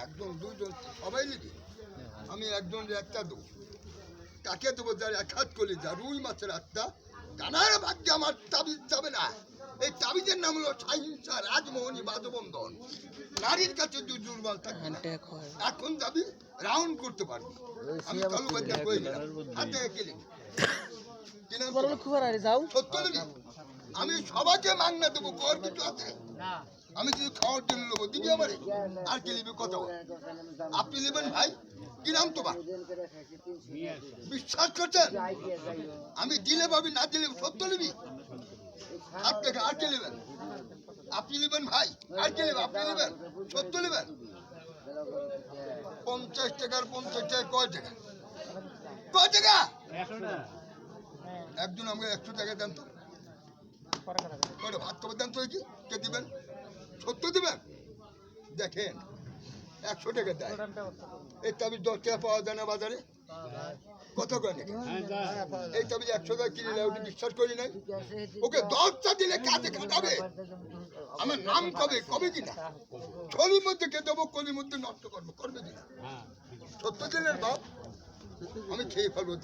একজন দুজন সবাই নিবি, আমি একজন একটা দেবো। কাকে দেবো? যার এক হাত করলে যা রুই মাছের আত্মা কানার ভাগ্যে আমার তাবিজ যাবে না। এই তাবিজের নাম হলো সহিংসা রাজমোহনী বাদবন্ধন। নারীর কাছে তুই দুর্বল থাকবি না। এখন যাবি রাউন্ড করতে পারবি। আমি কালু বাচ্চা কই না হাতে কেলি সত্য নিবি। আমি সবাইকে মাংনা দেবো, কর কিছু আছে? আমি যদি খাওয়ার জন্য নেবো দিবি আমারে, আর কি নিবি কথা বল। আপনি নেবেন ভাই, কি নাম তোমার? বিশ্বাস করছেন? আমি দিলে পাবি, না দিলে সত্য নিবি। আপনাকে আর কে নেবেন? আপনি নেবেন ভাই, আর কে নেবেন? আপনি নেবেন, সত্য নেবেন। 50 টাকার 50 টাকা কয় টাকা? কয় টাকা? একজন আমাকে 100 টাকা দেন তো, কয়টা ভাত খাবার দেন তো, কি কে দিবেন? সত্য দিবেন? দেখেন 100 টাকা দেয়, এই তাবিজ 10 টাকা পাওয়া যায় না বাজারে? কত করে? এই তাবিজ 100 টাকা কিনে নেয়, ওটি বিশ্বাস করি নাই। ওকে 10টা দিলে কাজে খাটাবে, আমার নাম কবে কবে কিনা ছলির মধ্যে কে দেবো, কলির মধ্যে নষ্ট করবো, করবে কিনা? সত্য দিনের বাপ আমি খেয়ে ফেলবো।